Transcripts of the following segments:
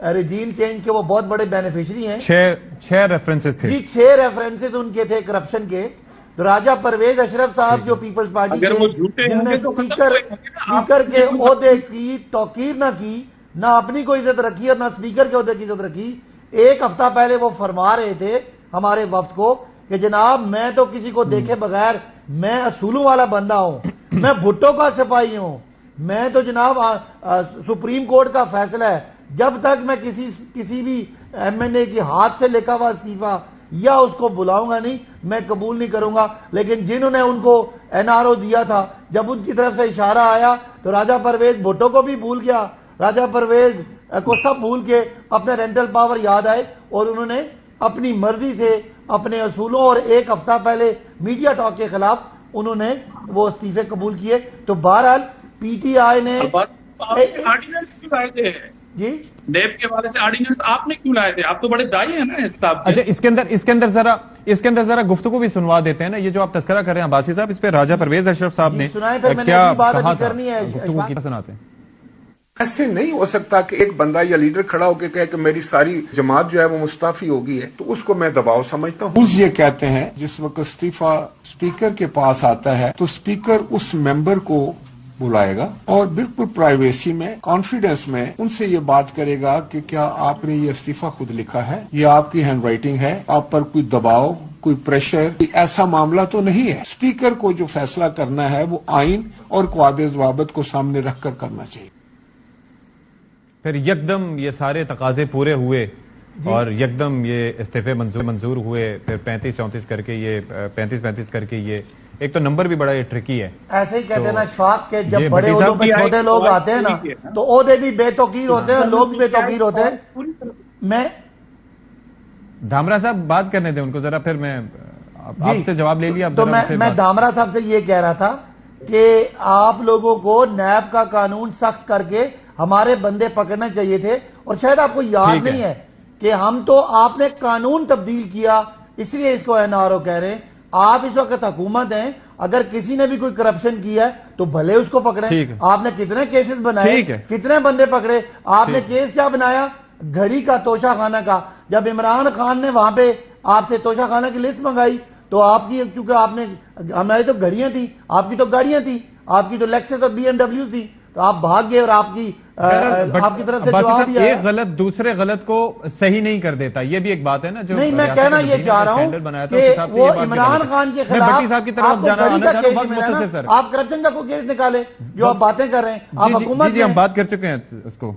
Regime change کے وہ بہت بڑے بینیفیشری ہیں. 6 ریفرنسز تھے جی 6 ریفرنسز ان کے تھے کرپشن کے. تو راجہ پرویز اشرف صاحب جو پیپلز پارٹی کے جنہوں نے اسپیکر کے عہدے کی توقیر نہ کی، نہ اپنی کوئی عزت رکھی اور نہ اسپیکر کے عہدے کی عزت رکھی، ایک ہفتہ پہلے وہ فرما رہے تھے ہمارے وفد کو کہ جناب میں تو کسی کو دیکھے بغیر، میں اصولوں والا بندہ ہوں، میں بھٹو کا سپاہی ہوں، میں تو جناب سپریم کورٹ کا فیصلہ ہے، جب تک میں کسی بھی ایم این اے کی ہاتھ سے لکھا ہوا استعفیٰ یا اس کو بلاؤں گا نہیں، میں قبول نہیں کروں گا. لیکن جنہوں نے ان کو این آر او دیا تھا، جب ان کی طرف سے اشارہ آیا تو راجہ پرویز بھٹو کو بھی بھول گیا، راجہ پرویز کو سب بھول کے اپنے رینٹل پاور یاد آئے اور انہوں نے اپنی مرضی سے اپنے اصولوں اور ایک ہفتہ پہلے میڈیا ٹاک کے خلاف انہوں نے وہ استعفے قبول کیے. تو بہرحال پی ٹی آئی نے جی نیب کے حوالے سے آرڈیننس آپ نے کیوں لائے تھے؟ آپ تو بڑے دائی ہیں نا اس صاحب. اچھا اس کے اندر ذرا گفتگو بھی سنوا دیتے ہیں نا. یہ جو آپ تذکرہ کر رہے ہیں عباسی صاحب، اس پہ راجہ پرویز اشرف صاحب نے کیا کہا تھا؟ گفتگو کی سناتے ہیں. ایسے نہیں ہو سکتا کہ ایک بندہ یا لیڈر کھڑا ہو کے کہے کہ میری ساری جماعت جو ہے وہ مستعفی ہو گئی ہے، تو اس کو میں دباؤ سمجھتا ہوں. رولز یہ کہتے ہیں جس وقت استعفیٰ اسپیکر کے پاس آتا ہے تو اسپیکر اس ممبر کو بلائے گا اور بالکل پرائیویسی میں، کانفیڈنس میں ان سے یہ بات کرے گا کہ کیا آپ نے یہ استعفیٰ خود لکھا ہے، یہ آپ کی ہینڈ رائٹنگ ہے، آپ پر کوئی دباؤ، کوئی پریشر، کوئی ایسا معاملہ تو نہیں ہے. اسپیکر کو جو فیصلہ کرنا ہے وہ آئین اور قواعد ضوابط کو سامنے رکھ کر کرنا چاہیے. پھر یکدم یہ سارے تقاضے پورے ہوئے اور یکدم یہ استعفے منظور ہوئے. پھر 35-34 کر کے یہ 35-35 کر کے یہ ایک تو نمبر بھی بڑا یہ ٹرکی ہے. ایسے ہی کہتے ہیں نا اشفاق کے جب بڑے عہدوں پہ چھوٹے لوگ آتے ہیں نا تو عہدے بھی بے توقیر ہوتے ہیں اور لوگ بھی بے توقیر ہوتے ہیں. میں دھامرا صاحب بات کرنے دیں ان کو ذرا، پھر میں آپ سے جواب لے لیا. تو میں دھامرا صاحب سے یہ کہہ رہا تھا کہ آپ لوگوں کو نیب کا قانون سخت کر کے ہمارے بندے پکڑنا چاہیے تھے. اور شاید آپ کو یاد نہیں ہے کہ ہم تو آپ نے قانون تبدیل کیا، اس لیے اس کو این آر او کہہ رہے ہیں. آپ اس وقت حکومت ہیں، اگر کسی نے بھی کوئی کرپشن کیا ہے تو بھلے اس کو پکڑیں. آپ نے کتنے کیسز بنائے، کتنے بندے پکڑے؟ آپ نے کیس کیا بنایا؟ گھڑی کا، توشہ خانہ کا. جب عمران خان نے وہاں پہ آپ سے توشہ خانہ کی لسٹ منگائی تو آپ کی، کیونکہ آپ نے، ہماری تو گھڑیاں تھی، آپ کی تو گاڑیاں تھی، آپ کی تو لیکسس اور BMW تھی، تو آپ بھاگ گئے اور آپ کی طرف سے جواب ہی آیا. ایک غلط دوسرے غلط کو صحیح نہیں کر دیتا، یہ بھی ایک بات ہے نا. جو نہیں، میں کہنا یہ چاہ رہا ہوں کہ وہ عمران خان کے خلاف آپ کرپشن کا کوئی کیس نکالے جو آپ باتیں کر رہے ہیں. آپ حکومت جی ہم بات کر چکے ہیں اس کو.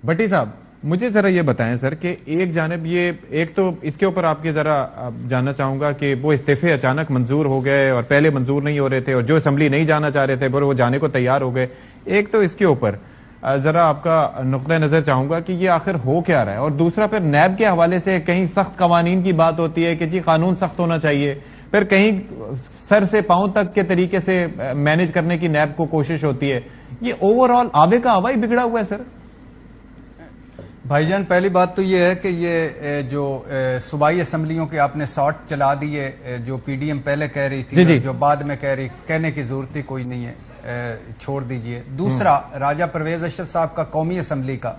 بھٹی صاحب مجھے ذرا یہ بتائیں سر کہ ایک جانب یہ، ایک تو اس کے اوپر آپ کے ذرا جاننا چاہوں گا کہ وہ استعفے اچانک منظور ہو گئے اور پہلے منظور نہیں ہو رہے تھے اور جو اسمبلی نہیں جانا چاہ رہے تھے وہ جانے کو تیار ہو گئے. ایک تو اس کے اوپر ذرا آپ کا نقطہ نظر چاہوں گا کہ یہ آخر ہو کیا رہا ہے. اور دوسرا پھر نیب کے حوالے سے کہیں سخت قوانین کی بات ہوتی ہے کہ جی قانون سخت ہونا چاہیے، پھر کہیں سر سے پاؤں تک کے طریقے سے مینج کرنے کی نیب کو کوشش ہوتی ہے. یہ اوور آل آبے کا ہوا ہی بگڑا ہوا ہے سر. بھائی جان پہلی بات تو یہ ہے کہ یہ جو صوبائی اسمبلیوں کے آپ نے ساٹ چلا دیے، جو پی ڈی ایم پہلے کہہ رہی تھی، جو بعد میں کہہ رہی، کہنے کی ضرورت ہی کوئی نہیں ہے، چھوڑ دیجئے. دوسرا راجہ پرویز اشرف صاحب کا قومی اسمبلی کا،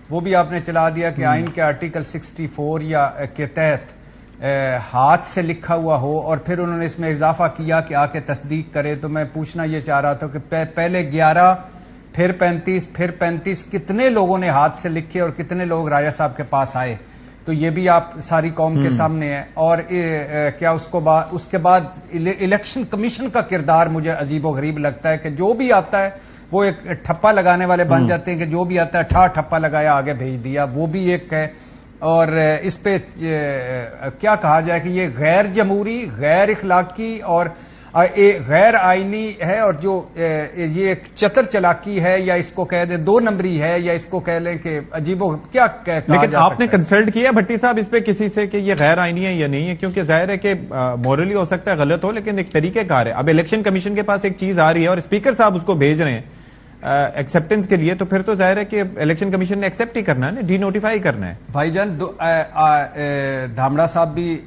وہ بھی آپ نے چلا دیا کہ آئین کے آرٹیکل 64 یا کے تحت ہاتھ سے لکھا ہوا ہو، اور پھر انہوں نے اس میں اضافہ کیا کہ آ کے تصدیق کرے. تو میں پوچھنا یہ چاہ رہا تھا کہ پہلے 11 پھر 35 کتنے لوگوں نے ہاتھ سے لکھے اور کتنے لوگ راجہ صاحب کے پاس آئے؟ تو یہ بھی آپ ساری قوم کے سامنے ہے. اور کیا اس کے بعد الیکشن کمیشن کا کردار مجھے عجیب و غریب لگتا ہے کہ جو بھی آتا ہے وہ ایک ٹھپا لگانے والے بن جاتے ہیں کہ جو بھی آتا ہے ٹھپا لگایا آگے بھیج دیا. وہ بھی ایک ہے. اور اس پہ کیا کہا جائے کہ یہ غیر جمہوری، غیر اخلاقی اور غیر آئینی ہے، اور جو یہ ایک چتر چلاکی ہے، یا اس کو کہہ دیں 2 نمبری ہے، یا اس کو کہہ لیں کہ عجیب و کیا کہا جا سکتا ہے. لیکن آپ نے کنسلٹ کیا بھٹی صاحب اس پہ کسی سے کہ یہ غیر آئینی ہے یا نہیں ہے؟ کیونکہ ظاہر ہے کہ مورلی ہو سکتا ہے غلط ہو، لیکن ایک طریقہ کار ہے. اب الیکشن کمیشن کے پاس ایک چیز آ رہی ہے اور اسپیکر صاحب اس کو بھیج رہے ہیں ایکسپٹنس کے لیے، تو پھر تو ظاہر ہے کہ الیکشن کمیشن نے ایکسپٹ ہی کرنا ہے، ڈی نوٹیفائی کرنا ہے. بھائی جان دھامڑا صاحب بھی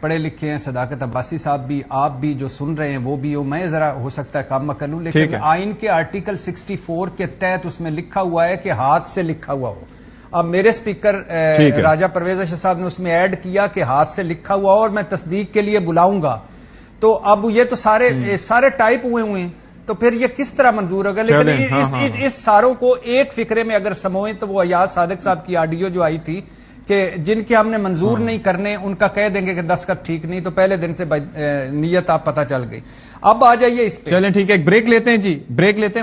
پڑھے لکھے ہیں، صداقت عباسی صاحب بھی، آپ بھی جو سن رہے ہیں وہ بھی ہو. میں ذرا ہو سکتا ہے کام کر لوں، لیکن آئین کے آرٹیکل 64 کے تحت اس میں لکھا ہوا ہے کہ ہاتھ سے لکھا ہوا ہو. اب میرے سپیکر راجہ پرویز اشرف صاحب نے اس میں ایڈ کیا کہ ہاتھ سے لکھا ہوا اور میں تصدیق کے لیے بلاؤں گا، تو اب یہ تو سارے ٹائپ ہوئے ہیں، تو پھر یہ کس طرح منظور ہوگا؟ لیکن اس ساروں کو ایک فکرے میں اگر سموئیں تو وہ ایاز صادق صاحب کی آڈیو جو آئی تھی کہ جن کے ہم نے منظور نہیں کرنے ان کا کہہ دیں گے کہ دستخط ٹھیک نہیں، تو پہلے دن سے نیت آپ پتہ چل گئی. اب آ جائیے اس پہ. چلیں ٹھیک ہے، ایک بریک لیتے ہیں جی، بریک لیتے ہیں.